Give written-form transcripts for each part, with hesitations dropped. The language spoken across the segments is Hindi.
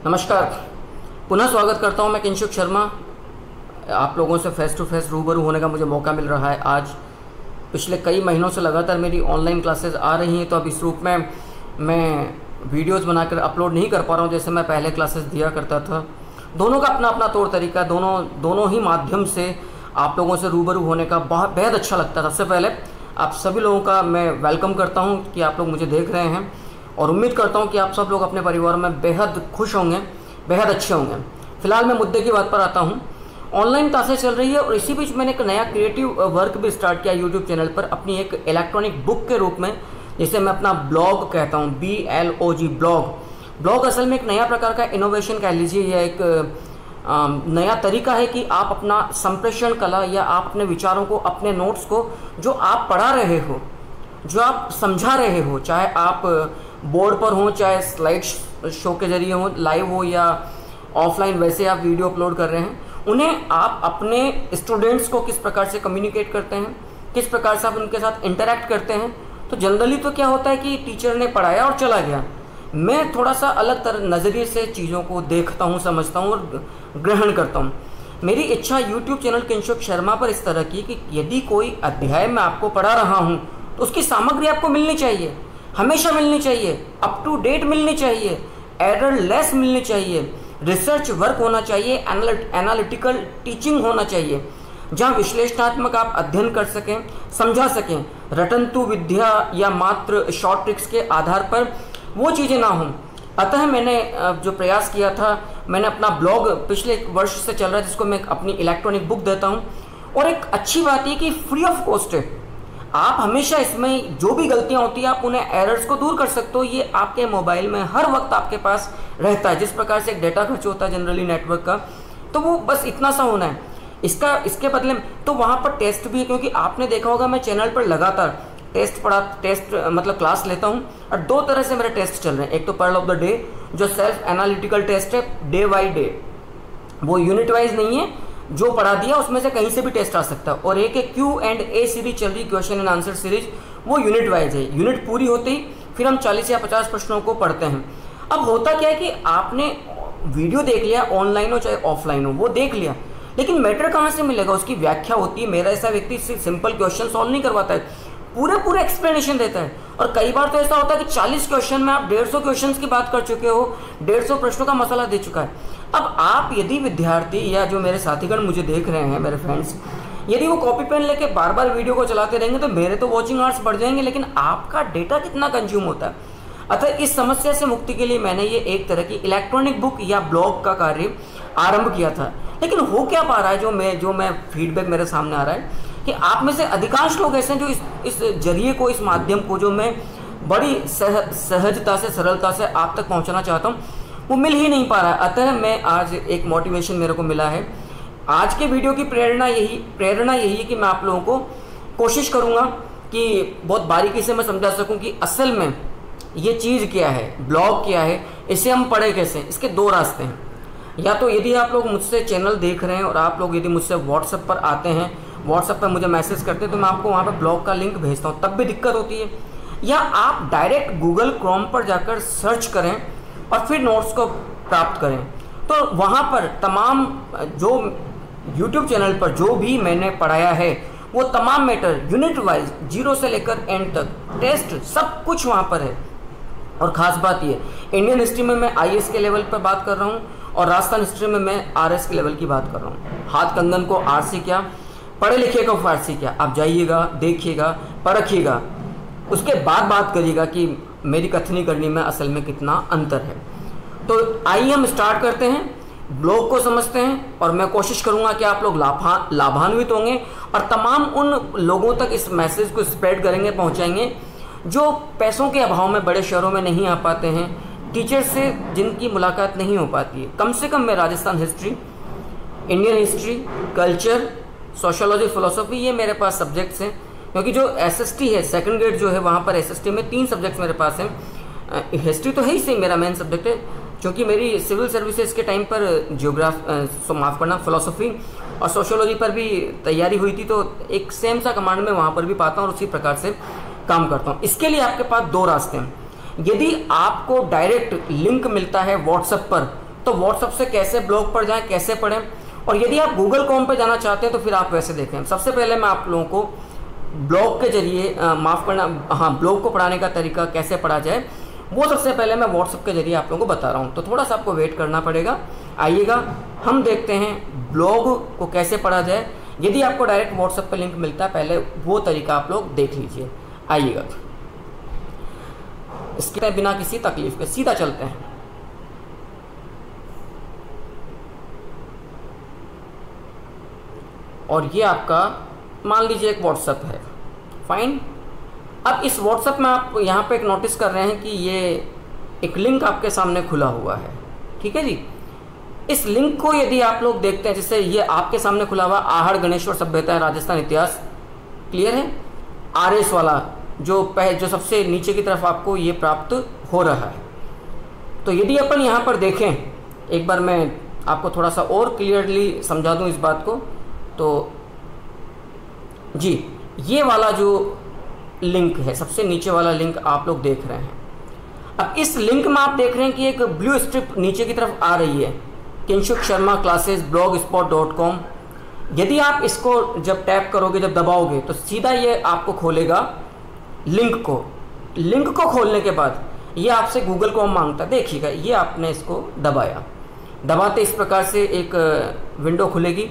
नमस्कार, पुनः स्वागत करता हूं मैं किंशुक शर्मा। आप लोगों से फेस टू फेस रूबरू होने का मुझे मौका मिल रहा है आज। पिछले कई महीनों से लगातार मेरी ऑनलाइन क्लासेस आ रही हैं, तो अब इस रूप में मैं वीडियोस बनाकर अपलोड नहीं कर पा रहा हूं जैसे मैं पहले क्लासेस दिया करता था। दोनों का अपना अपना तौर तरीका, दोनों ही माध्यम से आप लोगों से रूबरू होने का बेहद अच्छा लगता है। सबसे पहले आप सभी लोगों का मैं वेलकम करता हूं कि आप लोग मुझे देख रहे हैं, और उम्मीद करता हूं कि आप सब लोग अपने परिवार में बेहद खुश होंगे, बेहद अच्छे होंगे। फिलहाल मैं मुद्दे की बात पर आता हूं। ऑनलाइन क्लासें चल रही है और इसी बीच मैंने एक नया क्रिएटिव वर्क भी स्टार्ट किया यूट्यूब चैनल पर, अपनी एक इलेक्ट्रॉनिक बुक के रूप में, जिसे मैं अपना ब्लॉग कहता हूँ, BLOG ब्लॉग। ब्लॉग असल में एक नया प्रकार का इनोवेशन कह लीजिए, या एक नया तरीका है कि आप अपना संप्रेषण कला या आप अपने विचारों को, अपने नोट्स को, जो आप पढ़ा रहे हो, जो आप समझा रहे हो, चाहे आप बोर्ड पर हो, चाहे स्लाइड शो के जरिए हो, लाइव हो या ऑफलाइन, वैसे आप वीडियो अपलोड कर रहे हैं, उन्हें आप अपने स्टूडेंट्स को किस प्रकार से कम्युनिकेट करते हैं, किस प्रकार से आप उनके साथ इंटरेक्ट करते हैं। तो जनरली तो क्या होता है कि टीचर ने पढ़ाया और चला गया। मैं थोड़ा सा अलग तरह नज़रिए से चीज़ों को देखता हूँ, समझता हूँ और ग्रहण करता हूँ। मेरी इच्छा यूट्यूब चैनल किंशुक शर्मा पर इस तरह की कि यदि कोई अध्याय मैं आपको पढ़ा रहा हूँ तो उसकी सामग्री आपको मिलनी चाहिए, हमेशा मिलनी चाहिए, अप टू डेट मिलनी चाहिए, एरर लेस मिलनी चाहिए, रिसर्च वर्क होना चाहिए, एनालिटिकल टीचिंग होना चाहिए, जहाँ विश्लेषणात्मक आप अध्ययन कर सकें, समझा सकें, रटंतु विद्या या मात्र शॉर्ट ट्रिक्स के आधार पर वो चीज़ें ना हों। अतः मैंने जो प्रयास किया था, मैंने अपना ब्लॉग पिछले 1 वर्ष से चल रहा है, जिसको मैं अपनी इलेक्ट्रॉनिक बुक देता हूँ। और एक अच्छी बात ये कि फ्री ऑफ कॉस्ट है। आप हमेशा इसमें जो भी गलतियां होती हैं, आप उन्हें एरर्स को दूर कर सकते हो। ये आपके मोबाइल में हर वक्त आपके पास रहता है। जिस प्रकार से एक डेटा खर्च होता है जनरली नेटवर्क का, तो वो बस इतना सा होना है। इसके बदले में तो वहाँ पर टेस्ट भी है, क्योंकि आपने देखा होगा मैं चैनल पर लगातार टेस्ट मतलब क्लास लेता हूँ, और 2 तरह से मेरे टेस्ट चल रहे हैं। एक तो पर्ल ऑफ द डे, जो सेल्फ एनालिटिकल टेस्ट है, डे बाई डे, वो यूनिट वाइज नहीं है, जो पढ़ा दिया उसमें से कहीं से भी टेस्ट आ सकता है। और एक Q&A सीरीज चल रही, क्वेश्चन एंड आंसर सीरीज, वो यूनिट वाइज है। यूनिट पूरी होते ही फिर हम 40 या 50 प्रश्नों को पढ़ते हैं। अब होता क्या है कि आपने वीडियो देख लिया, ऑनलाइन हो चाहे ऑफलाइन हो, वो देख लिया, लेकिन मैटर कहाँ से मिलेगा? उसकी व्याख्या होती है। मेरा ऐसा व्यक्ति सिंपल क्वेश्चन सॉल्व नहीं करवाता है, पूरे एक्सप्लेनेशन देता है। और कई बार तो ऐसा होता है कि 40 क्वेश्चन में आप 150 क्वेश्चन की बात कर चुके हो, 150 प्रश्नों का मसला दे चुका है। अब आप यदि विद्यार्थी या जो मेरे साथीगण मुझे देख रहे हैं, मेरे फ्रेंड्स, यदि वो कॉपी पेन लेके बार बार वीडियो को चलाते रहेंगे तो मेरे तो वॉचिंग आवर्स बढ़ जाएंगे, लेकिन आपका डेटा कितना कंज्यूम होता है। अतः इस समस्या से मुक्ति के लिए मैंने ये एक तरह की इलेक्ट्रॉनिक बुक या ब्लॉग का कार्य आरंभ किया था। लेकिन हो क्या पा रहा है, जो मैं फीडबैक मेरे सामने आ रहा है कि आप में से अधिकांश लोग ऐसे हैं जो इस जरिए को, इस माध्यम को, जो मैं बड़ी सहजता से, सरलता से आप तक पहुंचाना चाहता हूं, वो मिल ही नहीं पा रहा है। अतः मैं आज एक मोटिवेशन मेरे को मिला है। आज के वीडियो की प्रेरणा यही है कि मैं आप लोगों को कोशिश करूंगा कि बहुत बारीकी से मैं समझा सकूं कि असल में ये चीज़ क्या है, ब्लॉग क्या है, इसे हम पढ़े कैसे। इसके 2 रास्ते हैं। या तो यदि आप लोग मुझसे चैनल देख रहे हैं और आप लोग यदि मुझसे व्हाट्सएप पर आते हैं, व्हाट्सएप पर मुझे मैसेज करते हैं, तो मैं आपको वहाँ पर ब्लॉग का लिंक भेजता हूँ, तब भी दिक्कत होती है। या आप डायरेक्ट गूगल क्रोम पर जाकर सर्च करें और फिर नोट्स को प्राप्त करें, तो वहाँ पर तमाम जो YouTube चैनल पर जो भी मैंने पढ़ाया है, वो तमाम मैटर यूनिट वाइज 0 से लेकर एंड तक, टेस्ट, सब कुछ वहाँ पर है। और ख़ास बात ये, इंडियन हिस्ट्री में मैं IAS के लेवल पर बात कर रहा हूँ, और राजस्थान हिस्ट्री में मैं RS के लेवल की बात कर रहा हूँ। हाथ कंगन को RC क्या, पढ़े लिखे को फारसी क्या। आप जाइएगा, देखिएगा, परखिएगा, उसके बाद बात करिएगा कि मेरी कथनी करनी में असल में कितना अंतर है। तो आइए हम स्टार्ट करते हैं, ब्लॉग को समझते हैं, और मैं कोशिश करूंगा कि आप लोग लाभान्वित होंगे और तमाम उन लोगों तक इस मैसेज को स्प्रेड करेंगे, पहुंचाएंगे, जो पैसों के अभाव में बड़े शहरों में नहीं आ पाते हैं, टीचर से जिनकी मुलाकात नहीं हो पाती है। कम से कम मैं Rajasthan history, Indian history, culture, sociology, philosophy, ये मेरे पास सब्जेक्ट्स हैं। क्योंकि जो SST है, सेकंड ग्रेड जो है, वहाँ पर SST में 3 सब्जेक्ट्स मेरे पास हैं। हिस्ट्री तो है ही सही, मेरा मेन सब्जेक्ट है, क्योंकि मेरी सिविल सर्विसेज के टाइम पर फिलोसॉफी और सोशोलॉजी पर भी तैयारी हुई थी, तो एक सेम सा कमांड में वहाँ पर भी पाता हूँ और उसी प्रकार से काम करता हूँ। इसके लिए आपके पास 2 रास्ते हैं। यदि आपको डायरेक्ट लिंक मिलता है व्हाट्सएप पर, तो व्हाट्सएप से कैसे ब्लॉग पर जाएं, कैसे पढ़ें। और यदि आप गूगल क्रोम पर जाना चाहते हैं तो फिर आप वैसे देखें। सबसे पहले मैं आप लोगों को ब्लॉग के जरिए माफ़ करना, हाँ, ब्लॉग को पढ़ाने का तरीका कैसे पढ़ा जाए वो सबसे पहले मैं व्हाट्सएप के जरिए आप लोगों को बता रहा हूँ। तो थोड़ा सा आपको वेट करना पड़ेगा। आइएगा हम देखते हैं ब्लॉग को कैसे पढ़ा जाए। यदि आपको डायरेक्ट व्हाट्सएप पर लिंक मिलता है, पहले वो तरीका आप लोग देख लीजिए। आइएगा, इसके बिना किसी तकलीफ के सीधा चलते हैं। और ये आपका मान लीजिए एक व्हाट्सएप है, फाइन। अब इस व्हाट्सएप में आप यहाँ पे एक नोटिस कर रहे हैं कि ये एक लिंक आपके सामने खुला हुआ है, ठीक है जी। इस लिंक को यदि आप लोग देखते हैं, जैसे ये आपके सामने खुला हुआ आहड़ गणेश्वर सभ्यता राजस्थान इतिहास, क्लियर है, RS वाला जो सबसे नीचे की तरफ आपको ये प्राप्त हो रहा है। तो यदि अपन यहाँ पर देखें, एक बार मैं आपको थोड़ा सा और क्लियरली समझा दूँ इस बात को, तो जी ये वाला जो लिंक है, सबसे नीचे वाला लिंक आप लोग देख रहे हैं। अब इस लिंक में आप देख रहे हैं कि एक ब्लू स्ट्रिप नीचे की तरफ आ रही है, किंशुक शर्मा क्लासेस blogspot.com। यदि आप इसको जब टैप करोगे, जब दबाओगे, तो सीधा ये आपको खोलेगा लिंक को। लिंक को खोलने के बाद ये आपसे गूगल क्रोम मांगता है। देखिएगा, ये आपने इसको दबाया, दबाते इस प्रकार से एक विंडो खुलेगी।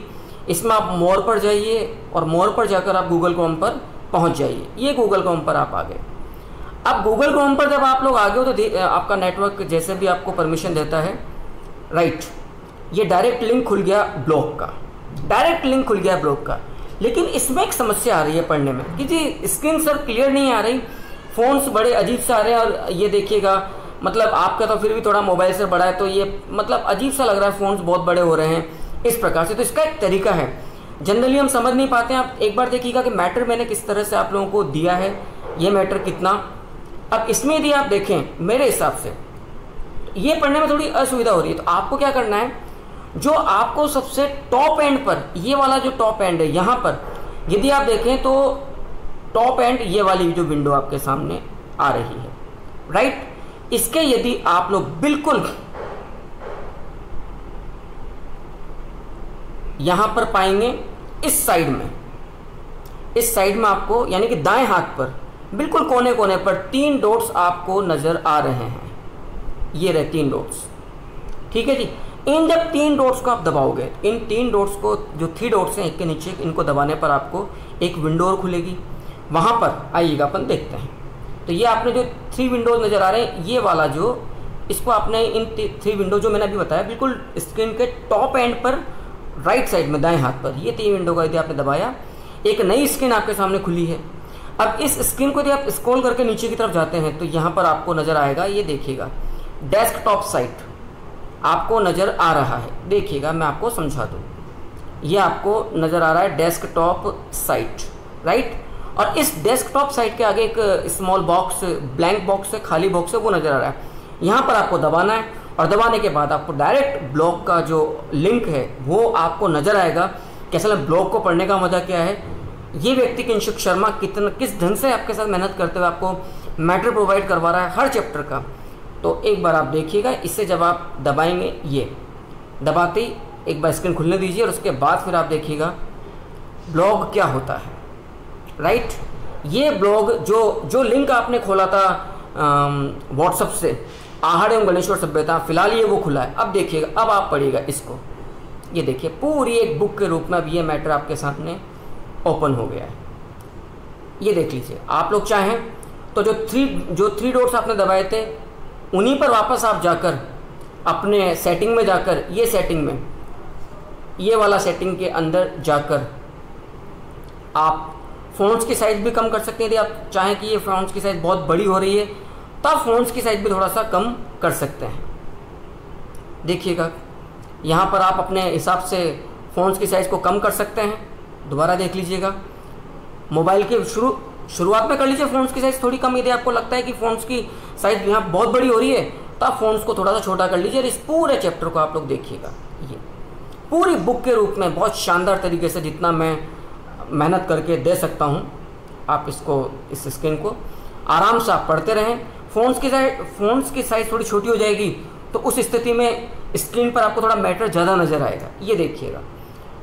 इसमें आप मोर पर जाइए और मोर पर जाकर आप गूगल क्रोम पर पहुंच जाइए। ये गूगल क्रोम पर आप आ गए। अब गूगल क्रोम पर जब आप लोग आ गए हो तो आपका नेटवर्क जैसे भी आपको परमिशन देता है, राइट, ये डायरेक्ट लिंक खुल गया ब्लॉग का, डायरेक्ट लिंक खुल गया ब्लॉग का। लेकिन इसमें एक समस्या आ रही है पढ़ने में कि जी स्क्रीन सर क्लियर नहीं आ रही, फ़ोन्स बड़े अजीब से आ रहे हैं। और ये देखिएगा, मतलब आपका तो फिर भी थोड़ा मोबाइल से बड़ा है, तो ये मतलब अजीब सा लग रहा है, फ़ोन्स बहुत बड़े हो रहे हैं इस प्रकार से। तो इसका एक तरीका है, जनरली हम समझ नहीं पाते हैं। आप एक बार देखिएगा कि मैटर मैंने किस तरह से आप लोगों को दिया है, ये मैटर कितना। अब इसमें यदि आप देखें, मेरे हिसाब से ये पढ़ने में थोड़ी असुविधा हो रही है। तो आपको क्या करना है, जो आपको सबसे टॉप एंड पर, ये वाला जो टॉप एंड है, यहाँ पर यदि आप देखें तो टॉप एंड ये वाली जो विंडो आपके सामने आ रही है, राइट, इसके यदि आप लोग बिल्कुल यहाँ पर पाएंगे, इस साइड में आपको, यानी कि दाएं हाथ पर बिल्कुल कोने कोने पर 3 डॉट्स आपको नज़र आ रहे हैं। ये रहे 3 डॉट्स, ठीक है जी। इन जब 3 डॉट्स को आप दबाओगे, इन 3 डॉट्स को, जो 3 डॉट्स हैं एक के नीचे, इनको दबाने पर आपको एक विंडो और खुलेगी। वहाँ पर आइएगा, अपन देखते हैं। तो ये आपने जो 3 विंडोज नज़र आ रहे हैं, ये वाला जो, इसको आपने इन 3 विंडो जो मैंने अभी बताया, बिल्कुल स्क्रीन के टॉप एंड पर राइट साइड में दाएं हाथ पर, ये 3 विंडो का यदि आपने दबाया, एक नई स्क्रीन आपके सामने खुली है। अब इस स्क्रीन को यदि आप स्क्रॉल करके नीचे की तरफ जाते हैं तो यहाँ पर आपको नज़र आएगा, ये देखिएगा, डेस्कटॉप साइट आपको नज़र आ रहा है। देखिएगा, मैं आपको समझा दूँ, ये आपको नज़र आ रहा है डेस्कटॉप साइट, राइट। और इस डेस्कटॉप साइट के आगे एक स्मॉल बॉक्स, ब्लैंक बॉक्स है, खाली बॉक्स है, वो नज़र आ रहा है। यहाँ पर आपको दबाना है और दबाने के बाद आपको डायरेक्ट ब्लॉग का जो लिंक है वो आपको नज़र आएगा। कैसा लगा ब्लॉग को पढ़ने का मज़ा क्या है। ये व्यक्ति किंशुक शर्मा किस ढंग से आपके साथ मेहनत करते हुए आपको मैटर प्रोवाइड करवा रहा है हर चैप्टर का। तो एक बार आप देखिएगा, इससे जब आप दबाएंगे, ये दबाते ही एक बार स्क्रीन खुलने दीजिए और उसके बाद फिर आप देखिएगा ब्लॉग क्या होता है, राइट। ये ब्लॉग जो लिंक आपने खोला था व्हाट्सएप से, आहड़ एवं गणेश्वर सभ्यता, फिलहाल ये वो खुला है। अब देखिएगा, अब आप पढ़िएगा इसको, ये देखिए पूरी एक बुक के रूप में अब ये मैटर आपके सामने ओपन हो गया है। ये देख लीजिए, आप लोग चाहें तो जो थ्री डॉट्स आपने दबाए थे, उन्हीं पर वापस आप जाकर अपने सेटिंग में जाकर, ये सेटिंग में, ये वाला सेटिंग के अंदर जाकर आप फ़ॉन्ट्स की साइज़ भी कम कर सकते हैं। यदि आप चाहें कि ये फ़ॉन्ट्स की साइज़ बहुत बड़ी हो रही है तो आप फ़ॉन्ट्स की साइज़ भी थोड़ा सा कम कर सकते हैं। देखिएगा, यहाँ पर आप अपने हिसाब से फ़ॉन्ट्स की साइज़ को कम कर सकते हैं। दोबारा देख लीजिएगा, मोबाइल के शुरुआत में कर लीजिए फ़ॉन्ट्स की साइज़ थोड़ी कम। यदि आपको लगता है कि फ़ॉन्ट्स की साइज़ यहाँ बहुत बड़ी हो रही है तो आप फ़ॉन्ट्स को थोड़ा सा छोटा कर लीजिए। और इस पूरे चैप्टर को आप लोग देखिएगा, ये पूरी बुक के रूप में बहुत शानदार तरीके से, जितना मैं मेहनत करके दे सकता हूँ, आप इसको, इस स्क्रीन को आराम से आप पढ़ते रहें। फ़ॉन्ट्स की साइज़ थोड़ी छोटी हो जाएगी तो उस स्थिति में स्क्रीन पर आपको थोड़ा मैटर ज़्यादा नज़र आएगा, ये देखिएगा।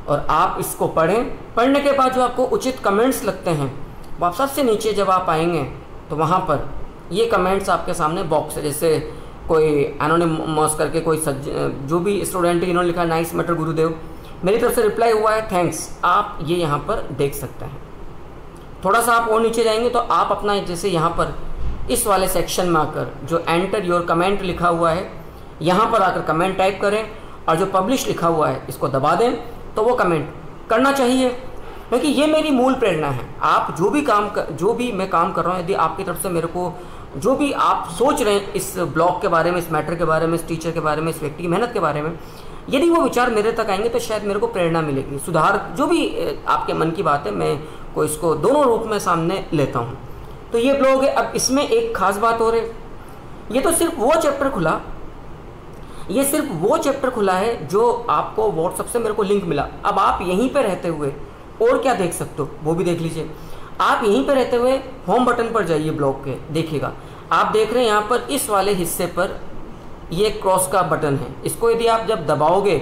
और आप इसको पढ़ें, पढ़ने के बाद जो आपको उचित कमेंट्स लगते हैं वो आप सबसे नीचे जब आप आएंगे तो वहाँ पर ये कमेंट्स आपके सामने बॉक्स है। जैसे कोई एनोनिमस करके कोई जो भी स्टूडेंट है, इन्होंने लिखा नाइस मैटर गुरुदेव, मेरी तरफ से रिप्लाई हुआ है थैंक्स, आप ये यहाँ पर देख सकते हैं। थोड़ा सा आप और नीचे जाएंगे तो आप अपना जैसे यहाँ पर इस वाले सेक्शन में आकर जो एंटर योर कमेंट लिखा हुआ है यहाँ पर आकर कमेंट टाइप करें और जो पब्लिश लिखा हुआ है इसको दबा दें तो वो कमेंट करना चाहिए, क्योंकि ये मेरी मूल प्रेरणा है। आप जो भी मैं काम कर रहा हूँ, यदि आपकी तरफ से मेरे को जो भी आप सोच रहे हैं इस ब्लॉग के बारे में, इस मैटर के बारे में, इस टीचर के बारे में, इस व्यक्ति की मेहनत के बारे में, यदि वो विचार मेरे तक आएंगे तो शायद मेरे को प्रेरणा मिलेगी, सुधार जो भी आपके मन की बात है मैं को इसको दोनों रूप में सामने लेता हूँ। तो ये ब्लॉग है। अब इसमें एक खास बात हो रही, ये तो सिर्फ वो चैप्टर खुला है जो आपको व्हाट्सएप से मेरे को लिंक मिला। अब आप यहीं पे रहते हुए और क्या देख सकते हो वो भी देख लीजिए। आप यहीं पे रहते हुए होम बटन पर जाइए, ब्लॉग के देखिएगा। आप देख रहे हैं यहाँ पर इस वाले हिस्से पर ये क्रॉस का बटन है, इसको यदि आप जब दबाओगे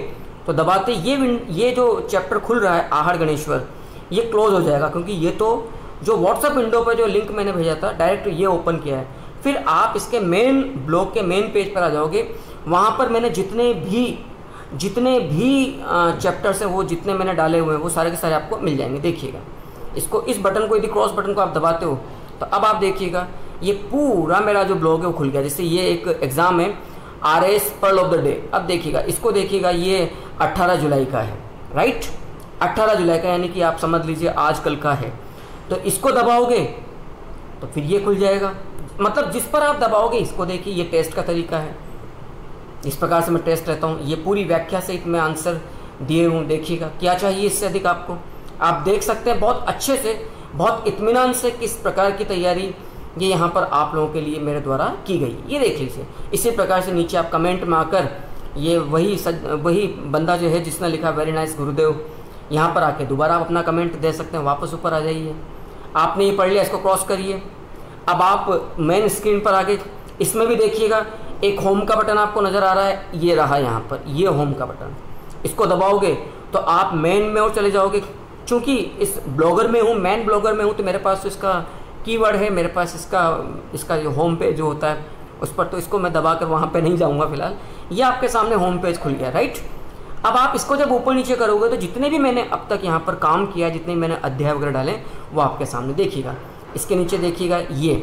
तो दबाते ये जो चैप्टर खुल रहा है आहड़ गणेश्वर, ये क्लोज हो जाएगा, क्योंकि ये तो जो व्हाट्सएप विंडो पर जो लिंक मैंने भेजा था डायरेक्ट ये ओपन किया है। फिर आप इसके मेन ब्लॉग के मेन पेज पर आ जाओगे, वहाँ पर मैंने जितने भी चैप्टर्स हैं वो जितने मैंने डाले हुए हैं वो सारे के सारे आपको मिल जाएंगे। देखिएगा इसको, इस बटन को यदि क्रॉस बटन को आप दबाते हो तो अब आप देखिएगा ये पूरा मेरा जो ब्लॉग है वो खुल गया। जैसे ये एक एग्ज़ाम है RS pearl of the day, अब देखिएगा इसको देखिएगा, ये 18 जुलाई का है, राइट, 18 जुलाई का, यानी कि आप समझ लीजिए आज कल का है। तो इसको दबाओगे तो फिर ये खुल जाएगा, मतलब जिस पर आप दबाओगे इसको देखिए। ये टेस्ट का तरीका है, इस प्रकार से मैं टेस्ट रहता हूँ। ये पूरी व्याख्या सहित मैं आंसर दिए हूँ, देखिएगा क्या चाहिए इससे अधिक आपको। आप देख सकते हैं बहुत अच्छे से, बहुत इत्मीनान से किस प्रकार की तैयारी ये यहाँ पर आप लोगों के लिए मेरे द्वारा की गई, ये देख लीजिए। इसी प्रकार से नीचे आप कमेंट में आकर ये वही बंदा जो है जिसने लिखा वेरी नाइस गुरुदेव, यहाँ पर आके दोबारा आप अपना कमेंट दे सकते हैं। वापस ऊपर आ जाइए, आपने ये पढ़ लिया, इसको क्रॉस करिए। अब आप मेन स्क्रीन पर आगे, इसमें भी देखिएगा एक होम का बटन आपको नज़र आ रहा है, ये रहा यहाँ पर, ये होम का बटन, इसको दबाओगे तो आप मेन में और चले जाओगे। चूँकि इस ब्लॉगर में हूँ, मैन ब्लॉगर में हूँ, तो मेरे पास तो इसका कीवर्ड है, मेरे पास इसका जो होम पेज जो होता है उस पर, तो इसको मैं दबाकर वहाँ पे नहीं जाऊँगा फिलहाल। ये आपके सामने होम पेज खुल गया, राइट। अब आप इसको जब ऊपर नीचे करोगे तो जितने भी मैंने अब तक यहाँ पर काम किया, जितने मैंने अध्याय वगैरह डाले वो आपके सामने देखिएगा। इसके नीचे देखिएगा ये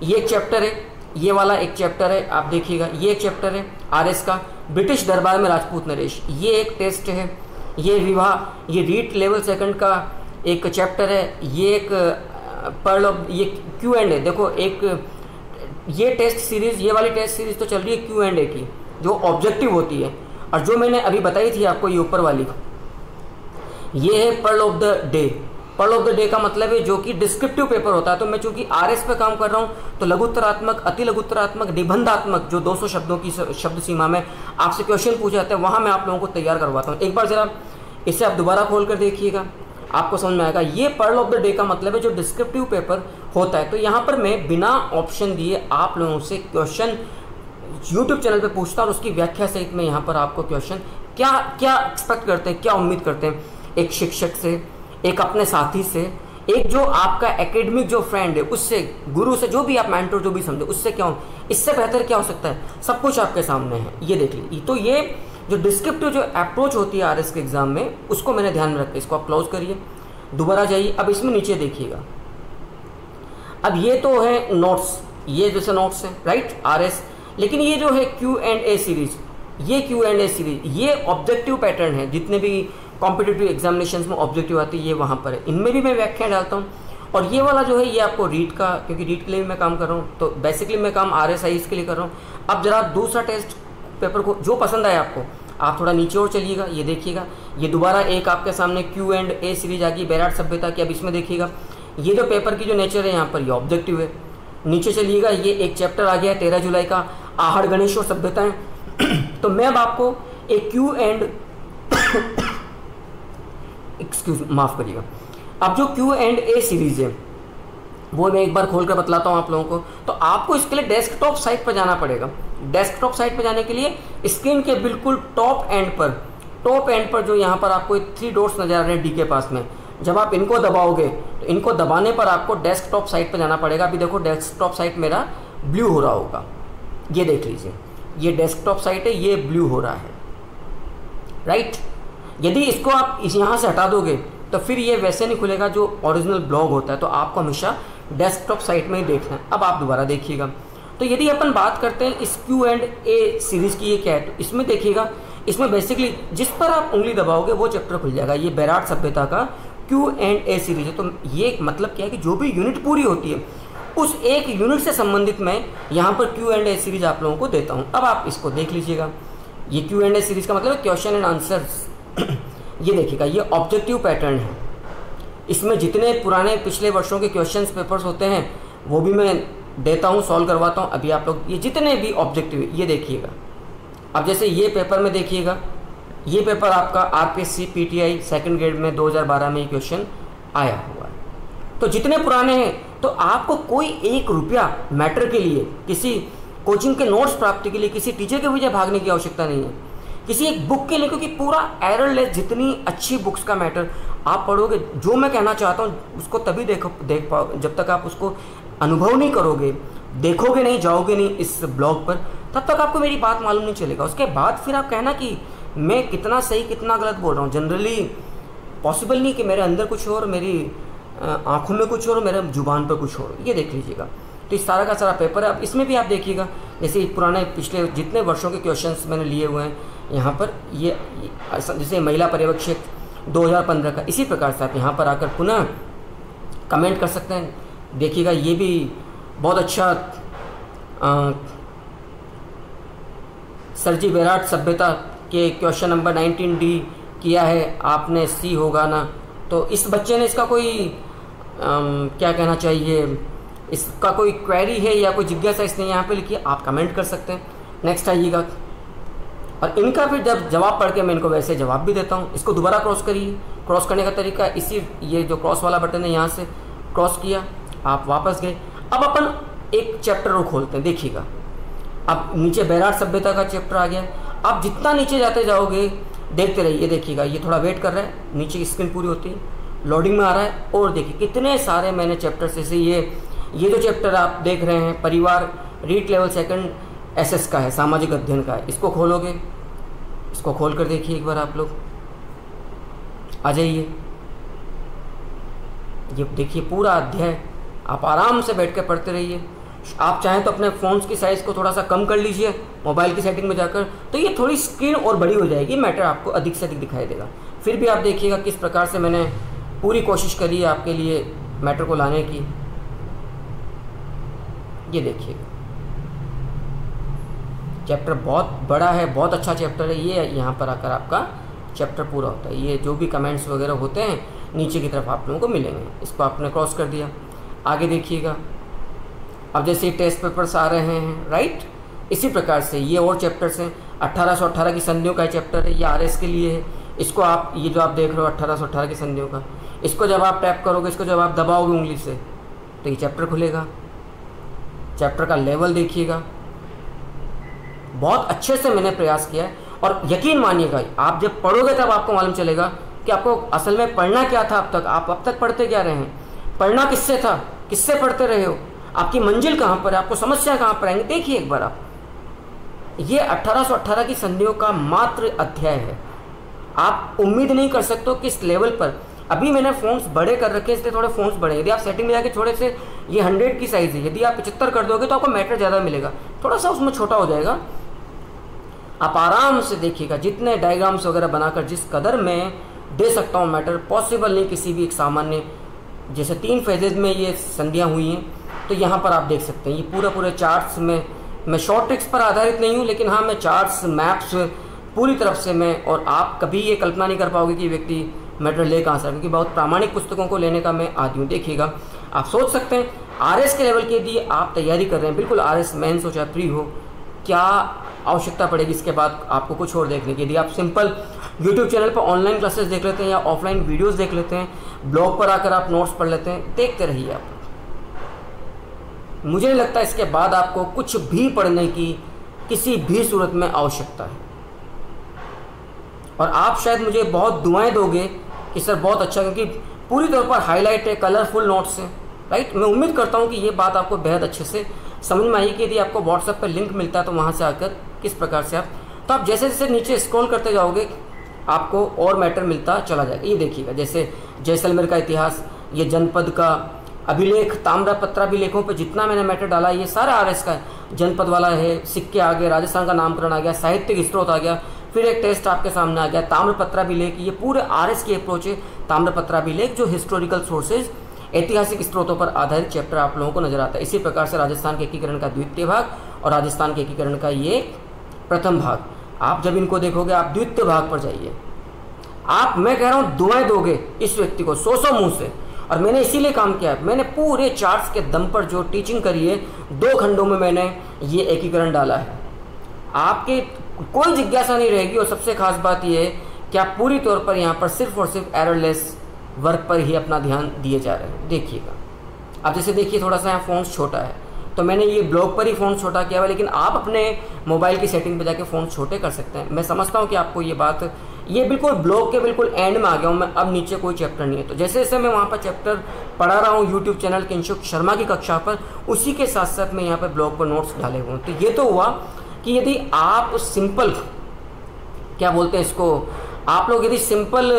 एक चैप्टर है, ये वाला एक चैप्टर है, आप देखिएगा ये एक चैप्टर है RS का, ब्रिटिश दरबार में राजपूत नरेश, ये एक टेस्ट है। ये विवाह, ये रीट लेवल सेकंड का एक चैप्टर है। ये एक पर्ल ऑफ, ये Q&A, देखो एक ये टेस्ट सीरीज़, ये वाली टेस्ट सीरीज़ तो चल रही है Q&A की, जो ऑब्जेक्टिव होती है। और जो मैंने अभी बताई थी आपको ये ऊपर वाली, ये है pearl of the day. Pearl of the day का मतलब है जो कि डिस्क्रिप्टिव पेपर होता है। तो मैं चूंकि RS पे काम कर रहा हूँ तो लघुत्तरात्मक, अति लघुत्तरात्मक, निबंधात्मक जो 200 शब्दों की शब्द सीमा में आपसे क्वेश्चन पूछे जाते हैं, वहाँ मैं आप लोगों को तैयार करवाता हूँ। एक बार जरा इसे आप दोबारा खोल कर देखिएगा, आपको समझ में आएगा। ये पर्ल ऑफ द डे का मतलब है जो डिस्क्रिप्टिव पेपर होता है। तो यहाँ पर मैं बिना ऑप्शन दिए आप लोगों से क्वेश्चन यूट्यूब चैनल पे पूछता हूँ और उसकी व्याख्या सहित मैं यहाँ पर आपको क्वेश्चन क्या एक्सपेक्ट करते हैं, क्या उम्मीद करते हैं एक शिक्षक से, एक अपने साथी से, एक जो आपका एकेडमिक जो फ्रेंड है उससे, गुरु से, जो भी आप मेंटर जो भी समझो उससे, क्या हो, इससे बेहतर क्या हो सकता है। सब कुछ आपके सामने है, ये देख लीजिए। तो ये जो डिस्क्रिप्टिव जो अप्रोच होती है RS के एग्जाम में, उसको मैंने ध्यान में रखा। इसको आप क्लोज करिए, दोबारा जाइए। अब इसमें नीचे देखिएगा, अब ये तो है नोट्स, ये जैसे नोट्स है, राइट, RS। लेकिन ये जो है Q&A सीरीज, ये Q&A सीरीज, ये ऑब्जेक्टिव पैटर्न है। जितने भी कॉम्पिटिटिव एग्जामिनेशंस में ऑब्जेक्टिव आती है ये वहाँ पर है, इनमें भी मैं व्याख्या डालता हूँ। और ये वाला जो है ये आपको रीट का, क्योंकि रीट के लिए भी मैं काम कर रहा हूँ, तो बेसिकली मैं काम RSIs के लिए कर रहा हूँ। अब जरा दूसरा टेस्ट पेपर को जो पसंद आए आपको, आप थोड़ा नीचे और चलिएगा, ये देखिएगा। ये दोबारा एक आपके सामने Q&A सीरीज आ गई बैराट सभ्यता की। अब इसमें देखिएगा ये जो पेपर की जो नेचर है यहाँ पर ये ऑब्जेक्टिव है। नीचे चलिएगा, ये एक चैप्टर आ गया है 13 जुलाई का, आहड़ गणेश और सभ्यताएं। तो मैं अब आपको एक माफ़ करिएगा, अब जो Q&A सीरीज है वो मैं एक बार खोल कर बतलाता हूँ आप लोगों को। तो आपको इसके लिए डेस्कटॉप साइट पर जाना पड़ेगा। डेस्कटॉप साइट पर जाने के लिए स्क्रीन के बिल्कुल टॉप एंड पर जो यहाँ पर आपको 3 डॉट्स नजर आ रहे हैं डी के पास में, जब आप इनको दबाओगे तो इनको दबाने पर आपको डेस्कटॉप साइट पर जाना पड़ेगा। अभी देखो डेस्कटॉप साइट मेरा ब्लू हो रहा होगा, ये देख लीजिए, ये डेस्कटॉप साइट है, ये ब्लू हो रहा है, राइट। यदि इसको आप यहाँ से हटा दोगे तो फिर ये वैसे नहीं खुलेगा जो ओरिजिनल ब्लॉग होता है। तो आपको हमेशा डेस्कटॉप साइट में ही देखना है। अब आप दोबारा देखिएगा, तो यदि अपन बात करते हैं इस Q&A सीरीज़ की, ये क्या है, तो इसमें देखिएगा, इसमें बेसिकली जिस पर आप उंगली दबाओगे वो चैप्टर खुल जाएगा। ये बैराट सभ्यता का Q&A सीरीज है। तो ये मतलब क्या है कि जो भी यूनिट पूरी होती है उस एक यूनिट से संबंधित मैं यहाँ पर Q&A सीरीज आप लोगों को देता हूँ। अब आप इसको देख लीजिएगा, ये Q&A सीरीज का मतलब क्वेश्चन एंड आंसर्स। ये देखिएगा, ये ऑब्जेक्टिव पैटर्न है। इसमें जितने पुराने पिछले वर्षों के क्वेश्चंस पेपर्स होते हैं वो भी मैं देता हूँ, सॉल्व करवाता हूँ। अभी आप लोग ये जितने भी ऑब्जेक्टिव, ये देखिएगा। अब जैसे ये पेपर में देखिएगा, ये पेपर आपका आरपीएससी पीटीआई सेकंड ग्रेड में 2012 में ये क्वेश्चन आया हुआ है। तो जितने पुराने हैं, तो आपको कोई 1 रुपया मैटर के लिए, किसी कोचिंग के नोट्स प्राप्ति के लिए, किसी टीचर के पीछे भागने की आवश्यकता नहीं है, किसी एक बुक के लिए, क्योंकि पूरा एररलेस जितनी अच्छी बुक्स का मैटर आप पढ़ोगे, जो मैं कहना चाहता हूँ उसको तभी देख पाओ जब तक आप उसको अनुभव नहीं करोगे, देखोगे नहीं, जाओगे नहीं इस ब्लॉग पर, तब तक आपको मेरी बात मालूम नहीं चलेगा। उसके बाद फिर आप कहना कि मैं कितना सही कितना गलत बोल रहा हूँ। जनरली पॉसिबल नहीं कि मेरे अंदर कुछ हो और मेरी आंखों में कुछ हो और मेरे जुबान पर कुछ हो। ये देख लीजिएगा। तो इस सारा का सारा पेपर है। अब इसमें भी आप देखिएगा, जैसे पुराने पिछले जितने वर्षों के क्वेश्चंस मैंने लिए हुए हैं यहाँ पर, ये जैसे महिला पर्यवेक्षक 2015 का, इसी प्रकार से आप यहाँ पर आकर पुनः कमेंट कर सकते हैं। देखिएगा, ये भी बहुत अच्छा सर जी बैराट सभ्यता के क्वेश्चन नंबर 19D किया है आपने, सी होगा ना। तो इस बच्चे ने इसका कोई क्या कहना चाहिए, इसका कोई क्वेरी है या कोई जिज्ञासा इसने यहाँ पे लिखी है, आप कमेंट कर सकते हैं। नेक्स्ट आइएगा, और इनका फिर जब जवाब पढ़ के मैं इनको वैसे जवाब भी देता हूँ। इसको दोबारा क्रॉस करिए। क्रॉस करने का तरीका इसी, ये जो क्रॉस वाला बटन है यहाँ से क्रॉस किया, आप वापस गए। अब अपन एक चैप्टर को खोलते हैं, देखिएगा। अब नीचे बैराट सभ्यता का चैप्टर आ गया। आप जितना नीचे जाते जाओगे देखते रहिए। देखिएगा, ये थोड़ा वेट कर रहा है, नीचे की स्क्रीन पूरी होती है, लोडिंग में आ रहा है। और देखिए कितने सारे मैंने चैप्टर, जैसे ये जो चैप्टर आप देख रहे हैं, परिवार रीट लेवल 2 SS का है, सामाजिक अध्ययन का है। इसको खोलोगे, इसको खोल कर देखिए एक बार आप लोग, आ जाइए। ये देखिए पूरा अध्याय, आप आराम से बैठ कर पढ़ते रहिए। आप चाहें तो अपने फ़ोन्स की साइज़ को थोड़ा सा कम कर लीजिए मोबाइल की सेटिंग में जाकर, तो ये थोड़ी स्क्रीन और बड़ी हो जाएगी, मैटर आपको अधिक से अधिक दिखाई देगा। फिर भी आप देखिएगा किस प्रकार से मैंने पूरी कोशिश करी है आपके लिए मैटर को लाने की। ये देखिएगा, चैप्टर बहुत बड़ा है, बहुत अच्छा चैप्टर है। ये यहाँ पर आकर आपका चैप्टर पूरा होता है। ये जो भी कमेंट्स वगैरह होते हैं नीचे की तरफ आप लोगों को मिलेंगे। इसको आपने क्रॉस कर दिया, आगे देखिएगा। अब जैसे टेस्ट पेपर्स आ रहे हैं, राइट, इसी प्रकार से ये और चैप्टर्स हैं। 1818 की संधियों का चैप्टर है, ये RS के लिए है। इसको आप, ये जो आप देख रहे हो 1818 की संधियों का, इसको जब आप टैप करोगे, इसको जब आप दबाओगे उंगली से, तो ये चैप्टर खुलेगा। चैप्टर का लेवल देखिएगा, बहुत अच्छे से मैंने प्रयास किया है। और यकीन मानिएगा, आप जब पढ़ोगे तब आपको मालूम चलेगा कि आपको असल में पढ़ना क्या था अब तक। आप अब तक पढ़ते क्या रहे हैं, पढ़ना किससे था, किससे पढ़ते रहे हो, आपकी मंजिल कहाँ पर है, आपको समस्या कहाँ पर आएंगे। देखिए एक बार आप, ये 1818 की संधियों का मात्र अध्याय है। आप उम्मीद नहीं कर सकते हो कि इस लेवल पर, अभी मैंने फ़ॉन्ट्स बड़े कर रखे हैं इसलिए थोड़े फ़ॉन्ट्स बड़े। यदि आप सेटिंग में जाके थोड़े से, ये 100 की साइज़ है, यदि आप 75 कर दोगे तो आपको मैटर ज़्यादा मिलेगा, थोड़ा सा उसमें छोटा हो जाएगा। आप आराम से देखिएगा, जितने डायग्राम्स वगैरह बनाकर जिस कदर मैं दे सकता हूँ मैटर, पॉसिबल नहीं किसी भी एक सामान्य, जैसे 3 फेजेज में ये संधियाँ हुई हैं, तो यहाँ पर आप देख सकते हैं ये पूरे चार्ट्स में। मैं शॉर्ट ट्रिक्स पर आधारित नहीं हूँ, लेकिन हाँ मैं चार्ट्स, मैप्स पूरी तरफ से मैं, और आप कभी ये कल्पना नहीं कर पाओगे कि व्यक्ति मैटर ले कहाँ से, क्योंकि बहुत प्रामाणिक पुस्तकों को लेने का मैं आदी हूँ। देखिएगा, आप सोच सकते हैं RS के लेवल के यदि आप तैयारी कर रहे हैं, बिल्कुल RS मेंस हो चाहे प्री हो, क्या आवश्यकता पड़ेगी इसके बाद आपको कुछ और देखने की। यदि आप सिंपल YouTube चैनल पर ऑनलाइन क्लासेस देख लेते हैं या ऑफलाइन वीडियोस देख लेते हैं, ब्लॉग पर आकर आप नोट्स पढ़ लेते हैं, देखते रहिए आप। मुझे नहीं लगता इसके बाद आपको कुछ भी पढ़ने की किसी भी सूरत में आवश्यकता है। और आप शायद मुझे बहुत दुआएं दोगे कि सर बहुत अच्छा, क्योंकि पूरी तौर पर हाईलाइट है, कलरफुल नोट्स हैं, राइट। मैं उम्मीद करता हूं कि ये बात आपको बेहद अच्छे से समझ में आई कि यदि आपको व्हाट्सएप पर लिंक मिलता है तो वहां से आकर किस प्रकार से आप जैसे जैसे नीचे स्क्रॉल करते जाओगे आपको और मैटर मिलता चला जाएगा। ये देखिएगा, जैसे जैसलमेर का इतिहास, ये जनपद का अभिलेख, ताम्रपत्र अभिलेखों पे जितना मैंने मैटर डाला ये सारा आरएस का है। जनपद वाला है, सिक्के आ गए, राजस्थान का नामकरण आ गया, साहित्यिक स्रोत आ गया, फिर एक टेस्ट आपके सामने आ गया, ताम्रपत्र अभिलेख। ये पूरे आरएस की अप्रोच है, ताम्रपत्र अभिलेख जो हिस्टोरिकल सोर्सेज, ऐतिहासिक स्रोतों पर आधारित चैप्टर आप लोगों को नजर आता है। इसी प्रकार से राजस्थान के एकीकरण का द्वितीय भाग और राजस्थान के एकीकरण का ये प्रथम भाग, आप जब इनको देखोगे आप द्वितीय भाग पर जाइए। आप, मैं कह रहा हूं, दुआएं दोगे इस व्यक्ति को सौ मुंह से। और मैंने इसीलिए काम किया है, मैंने पूरे चार्ट्स के दम पर जो टीचिंग करी है 2 खंडों में मैंने ये एकीकरण डाला है। आपके कोई जिज्ञासा नहीं रहेगी। और सबसे खास बात यह है कि आप पूरी तौर पर यहाँ पर सिर्फ और सिर्फ एररलेस वर्क पर ही अपना ध्यान दिए जा रहे हैं। देखिएगा, अब जैसे देखिए थोड़ा सा यहाँ फ़ॉन्ट छोटा है तो मैंने ये ब्लॉग पर ही फ़ॉन्ट छोटा किया हुआ, लेकिन आप अपने मोबाइल की सेटिंग पे जाके फ़ॉन्ट छोटे कर सकते हैं। मैं समझता हूँ कि आपको ये बात, ये बिल्कुल ब्लॉग के बिल्कुल एंड में आ गया हूँ मैं, अब नीचे कोई चैप्टर नहीं है। तो जैसे जैसे मैं वहाँ पर चैप्टर पढ़ा रहा हूँ यूट्यूब चैनल किंशुक शर्मा की कक्षा पर, उसी के साथ साथ मैं यहाँ पर ब्लॉग पर नोट्स डाले हुए हैं। तो ये तो हुआ कि यदि आप सिंपल, क्या बोलते हैं इसको, आप लोग यदि सिंपल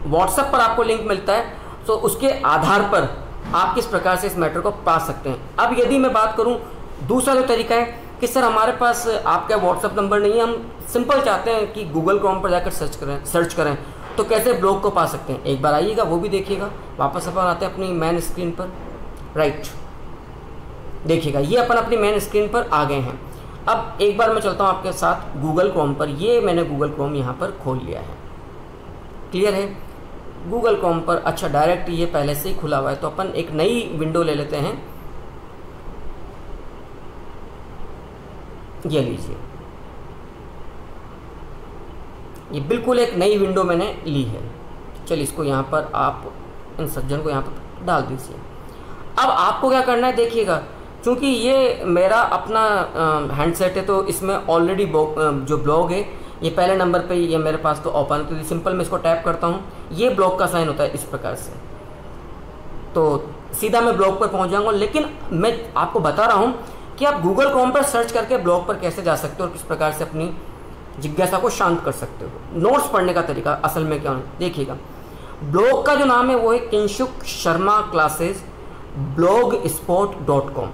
व्हाट्सएप पर आपको लिंक मिलता है तो उसके आधार पर आप किस प्रकार से इस मैटर को पा सकते हैं। अब यदि मैं बात करूं, दूसरा जो तरीका है कि सर हमारे पास आपका व्हाट्सएप नंबर नहीं है, हम सिंपल चाहते हैं कि गूगल क्रोम पर जाकर सर्च करें तो कैसे ब्लॉग को पा सकते हैं। एक बार आइएगा, वो भी देखिएगा। वापस अपन आते हैं अपनी मेन स्क्रीन पर, राइट। देखिएगा, ये अपन अपनी मेन स्क्रीन पर आ गए हैं। अब एक बार मैं चलता हूँ आपके साथ गूगल क्रोम पर। ये मैंने गूगल क्रोम यहाँ पर खोल लिया है, क्लियर है। गूगल क्रोम पर, अच्छा डायरेक्ट ये पहले से ही खुला हुआ है, तो अपन एक नई विंडो ले लेते हैं। ये लीजिए, ये बिल्कुल एक नई विंडो मैंने ली है। चलिए इसको यहाँ पर आप इन सज्जन को यहाँ पर डाल दीजिए। अब आपको क्या करना है, देखिएगा, क्योंकि ये मेरा अपना हैंडसेट है तो इसमें ऑलरेडी जो ब्लॉग है ये पहले नंबर पे ये मेरे पास तो ओपन है। तो सिंपल मैं इसको टैप करता हूँ, ये ब्लॉग का साइन होता है इस प्रकार से, तो सीधा मैं ब्लॉग पर पहुँच जाऊँगा। लेकिन मैं आपको बता रहा हूँ कि आप गूगल क्रोम पर सर्च करके ब्लॉग पर कैसे जा सकते हो और किस प्रकार से अपनी जिज्ञासा को शांत कर सकते हो। नोट्स पढ़ने का तरीका असल में क्या है, देखिएगा। ब्लॉग का जो नाम है वो है Kinshuk Sharma classes blogspot.com,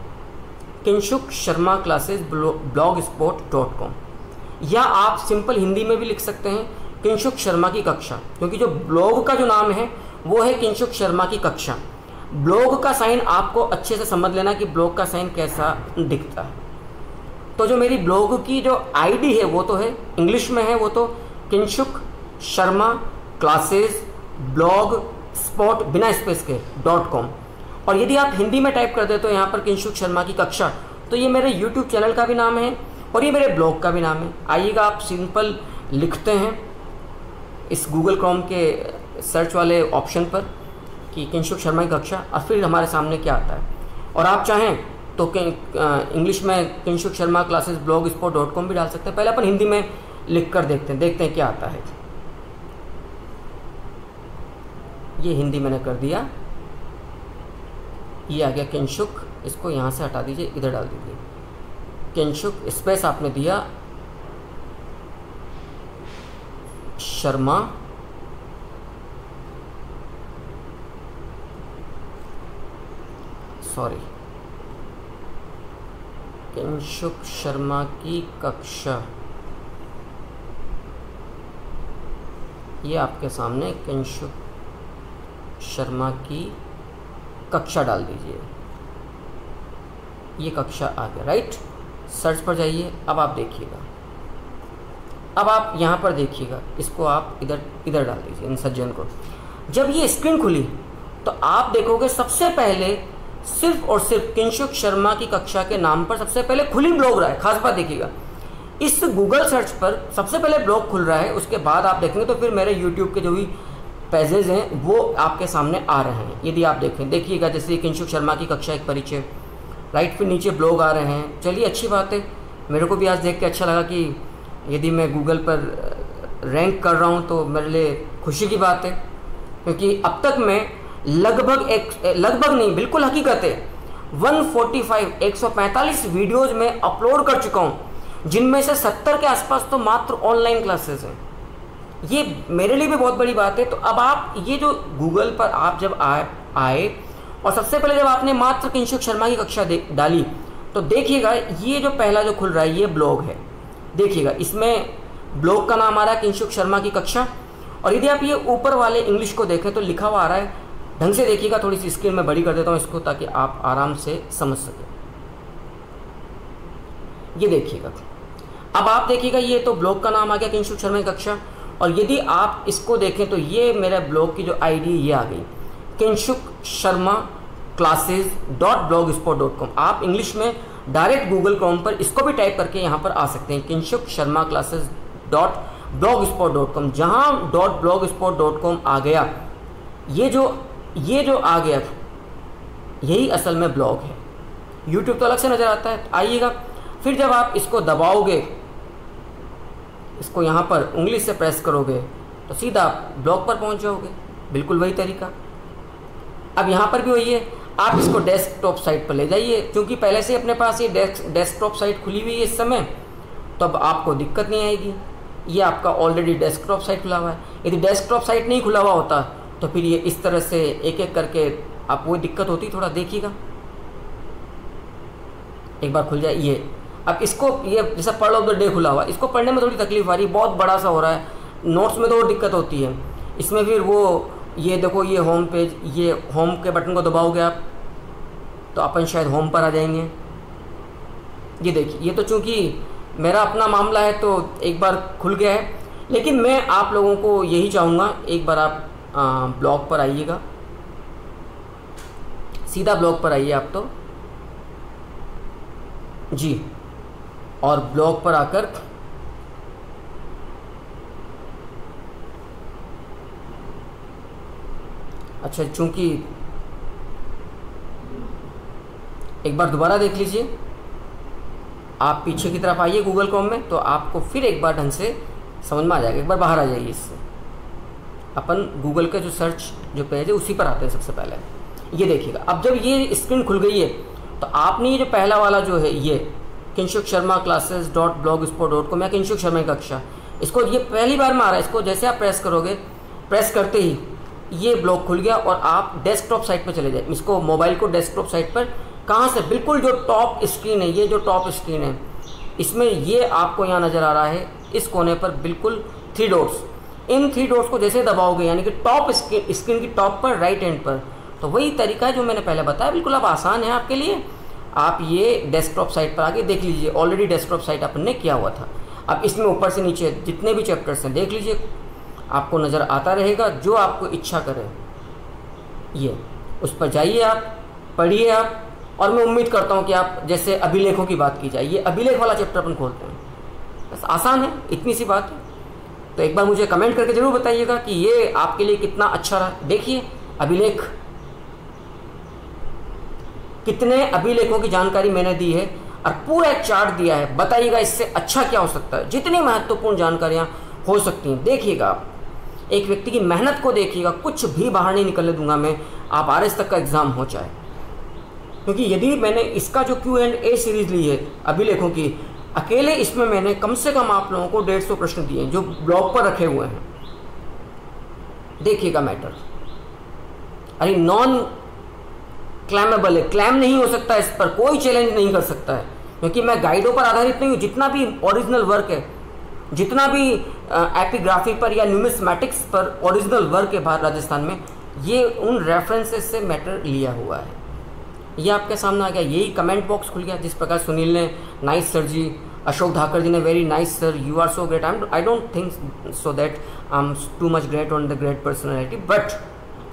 Kinshuk Sharma classes blogspot.com, या आप सिंपल हिंदी में भी लिख सकते हैं किंशुक शर्मा की कक्षा, क्योंकि जो ब्लॉग का जो नाम है वो है किंशुक शर्मा की कक्षा। ब्लॉग का साइन आपको अच्छे से समझ लेना कि ब्लॉग का साइन कैसा दिखता है। तो जो मेरी ब्लॉग की जो आईडी है वो तो है इंग्लिश में है, वो तो किंशुक शर्मा क्लासेस blogspot बिना स्पेस के .com। और यदि आप हिंदी में टाइप कर दे तो यहाँ पर किंशुक शर्मा की कक्षा, तो ये मेरे यूट्यूब चैनल का भी नाम है और ये मेरे ब्लॉग का भी नाम है। आइएगा, आप सिंपल लिखते हैं इस गूगल क्रोम के सर्च वाले ऑप्शन पर कि किंशुक शर्मा की कक्षा, और फिर हमारे सामने क्या आता है। और आप चाहें तो इंग्लिश में किंशुक शर्मा क्लासेस blogspot.com भी डाल सकते हैं। पहले अपन हिंदी में लिख कर देखते हैं क्या आता है। ये हिंदी मैंने कर दिया, ये आ गया किंशुक। इसको यहाँ से हटा दीजिए, इधर डाल दीजिए किंशुक, स्पेस आपने दिया शर्मा किंशुक शर्मा की कक्षा। ये आपके सामने किंशुक शर्मा की कक्षा डाल दीजिए, ये कक्षा आ गया, राइट। सर्च पर जाइए। अब आप देखिएगा, अब आप यहाँ पर देखिएगा, इसको आप इधर डाल दीजिए इन सज्जन को। जब ये स्क्रीन खुली तो आप देखोगे सबसे पहले सिर्फ और सिर्फ किंशुक शर्मा की कक्षा के नाम पर सबसे पहले खुली ब्लॉग रहा है। खास बात देखिएगा, इस गूगल सर्च पर सबसे पहले ब्लॉग खुल रहा है, उसके बाद आप देखेंगे तो फिर मेरे यूट्यूब के जो भी पेजेज हैं वो आपके सामने आ रहे हैं। यदि आप देखें, देखिएगा जैसे किंशुक शर्मा की कक्षा एक परिचय, राइट, फिर नीचे ब्लॉग आ रहे हैं। चलिए अच्छी बात है, मेरे को भी आज देख के अच्छा लगा कि यदि मैं गूगल पर रैंक कर रहा हूँ तो मेरे लिए खुशी की बात है, क्योंकि अब तक मैं लगभग नहीं, बिल्कुल हकीकत है, 145 वीडियोज़ में अपलोड कर चुका हूँ, जिनमें से 70 के आसपास तो मात्र ऑनलाइन क्लासेस हैं। ये मेरे लिए भी बहुत बड़ी बात है। तो अब आप ये जो गूगल पर आप जब आए और सबसे पहले जब आपने मात्र किंशुक शर्मा की कक्षा डाली, तो देखिएगा ये जो पहला जो खुल रहा है ये ब्लॉग है। देखिएगा इसमें ब्लॉग का नाम आ रहा है किंशुक शर्मा की कक्षा, और यदि आप ये ऊपर वाले इंग्लिश को देखें तो लिखा हुआ आ रहा है, ढंग से देखिएगा, थोड़ी सी स्क्रीन में बड़ी कर देता हूँ इसको ताकि आप आराम से समझ सकें। ये देखिएगा, अब आप देखिएगा ये तो ब्लॉग का नाम आ गया किंशुक शर्मा की कक्षा, और यदि आप इसको देखें तो ये मेरा ब्लॉग की जो आईडी ये आ गई, किंशुक शर्मा classes.blogspot.com। आप इंग्लिश में डायरेक्ट गूगल क्रोम पर इसको भी टाइप करके यहाँ पर आ सकते हैं, किंशुक शर्मा classes.blogspot.com। जहाँ .blogspot.com आ गया, ये जो आ गया यही असल में ब्लॉग है। यूट्यूब तो अलग से नज़र आता है, आइएगा। फिर जब आप इसको दबाओगे, इसको यहाँ पर उंगली से प्रेस करोगे तो सीधा आप ब्लॉग पर पहुँच जाओगे, बिल्कुल वही तरीका। अब यहाँ पर भी वही है, आप इसको डेस्कटॉप साइट पर ले जाइए, क्योंकि पहले से अपने पास ये डेस्कटॉप साइट खुली हुई है इस समय, तो अब आपको दिक्कत नहीं आएगी। ये आपका ऑलरेडी डेस्कटॉप साइट खुला हुआ है। यदि डेस्कटॉप साइट नहीं खुला हुआ होता तो फिर ये इस तरह से एक एक करके आप वो दिक्कत होती। थोड़ा देखिएगा, एक बार खुल जाए ये। अब इसको ये जैसा पर्ल ऑफ द डे खुला हुआ, इसको पढ़ने में थोड़ी तकलीफ आ रही है, बहुत बड़ा सा हो रहा है, नोट्स में तो और दिक्कत होती है। इसमें फिर वो ये देखो, ये होम पेज, ये होम के बटन को दबाओगे आप तो अपन शायद होम पर आ जाएंगे। ये देखिए, ये तो चूँकि मेरा अपना मामला है तो एक बार खुल गया है, लेकिन मैं आप लोगों को यही चाहूँगा, एक बार आप ब्लॉग पर आइएगा, सीधा ब्लॉग पर आइए आप तो जी, और ब्लॉग पर आकर अच्छा, चूंकि एक बार दोबारा देख लीजिए, आप पीछे की तरफ आइए गूगल क्रोम में, तो आपको फिर एक बार ढंग से समझ में आ जाएगा। एक बार बाहर आ जाइए इससे, अपन गूगल का जो सर्च जो पेज है उसी पर आते हैं सबसे पहले। ये देखिएगा, अब जब ये स्क्रीन खुल गई है तो आपने ये जो पहला वाला जो है ये किंशुक शर्मा classes.blogspot.com या किंशुक शर्मा की कक्षा, इसको ये पहली बार में आ रहा है, इसको जैसे आप प्रेस करोगे, प्रेस करते ही ये ब्लॉग खुल गया और आप डेस्कटॉप साइट पर चले जाए। इसको मोबाइल को डेस्कटॉप साइट पर कहाँ से, बिल्कुल जो टॉप स्क्रीन है, ये जो टॉप स्क्रीन है इसमें ये आपको यहाँ नज़र आ रहा है, इस कोने पर बिल्कुल 3 डॉट्स, इन 3 डॉट्स को जैसे दबाओगे यानी कि टॉप स्क्रीन की टॉप पर राइट हैंड पर, तो वही तरीका है जो मैंने पहले बताया, बिल्कुल अब आसान है आपके लिए। आप ये डेस्कटॉप साइट पर आके देख लीजिए, ऑलरेडी डेस्कटॉप साइट अपन ने किया हुआ था। अब इसमें ऊपर से नीचे जितने भी चैप्टर्स हैं देख लीजिए, आपको नज़र आता रहेगा, जो आपको इच्छा करे ये उस पर जाइए, आप पढ़िए आप। और मैं उम्मीद करता हूँ कि आप, जैसे अभिलेखों की बात की जाए, ये अभिलेख वाला चैप्टर अपन खोलते हैं, बस आसान है, इतनी सी बात है। तो एक बार मुझे कमेंट करके ज़रूर बताइएगा कि ये आपके लिए कितना अच्छा रहा। देखिए अभिलेख, कितने अभिलेखों की जानकारी मैंने दी है और पूरा एक चार्ट दिया है। बताइएगा इससे अच्छा क्या हो सकता है, जितनी महत्वपूर्ण जानकारियाँ हो सकती हैं। देखिएगा आप, एक व्यक्ति की मेहनत को देखिएगा, कुछ भी बाहर नहीं निकलने दूंगा मैं, आप RS तक का एग्ज़ाम हो चाहे, क्योंकि यदि मैंने इसका जो Q&A सीरीज़ ली है अभिलेखों की, अकेले इसमें मैंने कम से कम आप लोगों को 150 प्रश्न दिए हैं जो ब्लॉग पर रखे हुए हैं। देखिएगा मैटर, अरे नॉन क्लेमेबल है, क्लेम नहीं हो सकता, इस पर कोई चैलेंज नहीं कर सकता है, क्योंकि मैं गाइडों पर आधारित नहीं हूँ। जितना भी ओरिजिनल वर्क है, जितना भी एपिग्राफी पर या न्यूमिस्मैटिक्स पर ओरिजिनल वर्क है बाहर राजस्थान में, ये उन रेफरेंसेस से मैटर लिया हुआ है। ये आपके सामने आ गया, यही कमेंट बॉक्स खुल गया। जिस प्रकार सुनील ने नाइस सर जी, अशोक धाकर जी ने very nice sir, you are so great, I don't think so that I am too much great on the great personality, but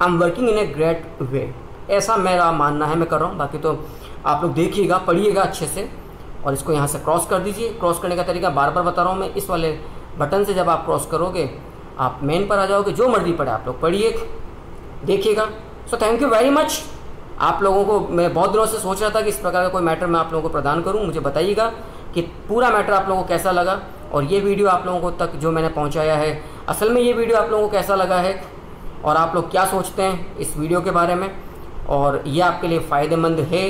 I am working in a great way, ऐसा मेरा मानना है, मैं कर रहा हूँ। बाकी तो आप लोग देखिएगा, पढ़िएगा अच्छे से, और इसको यहाँ से क्रॉस कर दीजिए। क्रॉस करने का तरीका बार बार बता रहा हूँ मैं, इस वाले बटन से जब आप क्रॉस करोगे आप मेन पर आ जाओगे, जो मर्जी पढ़े आप लोग पढ़िए, देखिएगा। So thank you very much. आप लोगों को मैं बहुत दिनों से सोच रहा था कि इस प्रकार का कोई मैटर मैं आप लोगों को प्रदान करूं। मुझे बताइएगा कि पूरा मैटर आप लोगों को कैसा लगा, और ये वीडियो आप लोगों को तक जो मैंने पहुंचाया है, असल में ये वीडियो आप लोगों को कैसा लगा है, और आप लोग क्या सोचते हैं इस वीडियो के बारे में, और ये आपके लिए फ़ायदेमंद है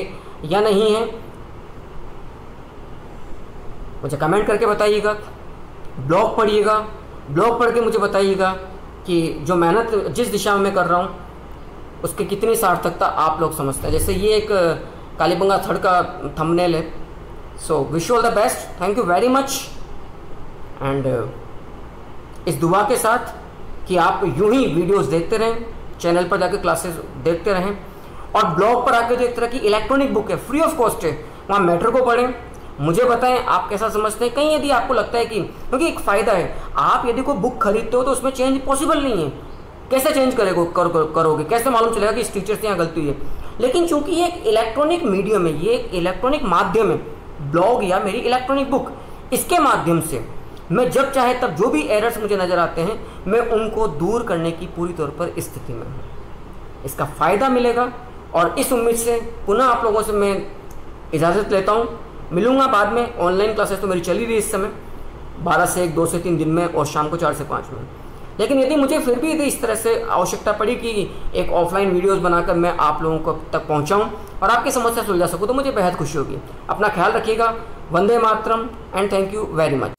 या नहीं है, मुझे कमेंट करके बताइएगा। ब्लॉग पढ़िएगा, ब्लॉग पढ़ के मुझे बताइएगा कि जो मेहनत जिस दिशा में मैं कर रहा हूँ उसकी कितनी सार्थकता आप लोग समझते हैं। जैसे ये एक कालीबंगा थर्ड का थंबनेल है। So wish you all the best, thank you very much. And इस दुआ के साथ कि आप यूं ही वीडियोस देखते रहें, चैनल पर जाकर क्लासेस देखते रहें, और ब्लॉग पर आकर जो एक तरह की इलेक्ट्रॉनिक बुक है, फ्री ऑफ कॉस्ट है, वहाँ मैटर को पढ़ें, मुझे बताएं आप कैसा समझते हैं। कहीं यदि आपको लगता है कि, क्योंकि एक फ़ायदा है, आप यदि कोई बुक खरीदते हो तो उसमें चेंज पॉसिबल नहीं है, कैसे चेंज करोगे, कैसे मालूम चलेगा कि इस टीचर से यहाँ गलती हुई है। लेकिन चूंकि ये एक इलेक्ट्रॉनिक मीडियम है, ये एक इलेक्ट्रॉनिक माध्यम है, ब्लॉग या मेरी इलेक्ट्रॉनिक बुक, इसके माध्यम से मैं जब चाहे तब जो भी एरर्स मुझे नज़र आते हैं मैं उनको दूर करने की पूरी तौर पर स्थिति में हूँ। इसका फ़ायदा मिलेगा, और इस उम्मीद से पुनः आप लोगों से मैं इजाज़त लेता हूँ। मिलूँगा बाद में। ऑनलाइन क्लासेस तो मेरी चली रही इस समय 12 से 1, 2 से 3 दिन में, और शाम को 4 से 5 में। लेकिन यदि मुझे फिर भी यदि इस तरह से आवश्यकता पड़ी कि एक ऑफलाइन वीडियोस बनाकर मैं आप लोगों को तक पहुंचाऊं और आपकी समस्या सुलझा सकूं, तो मुझे बेहद खुशी होगी। अपना ख्याल रखिएगा। Vande Mataram and thank you very much.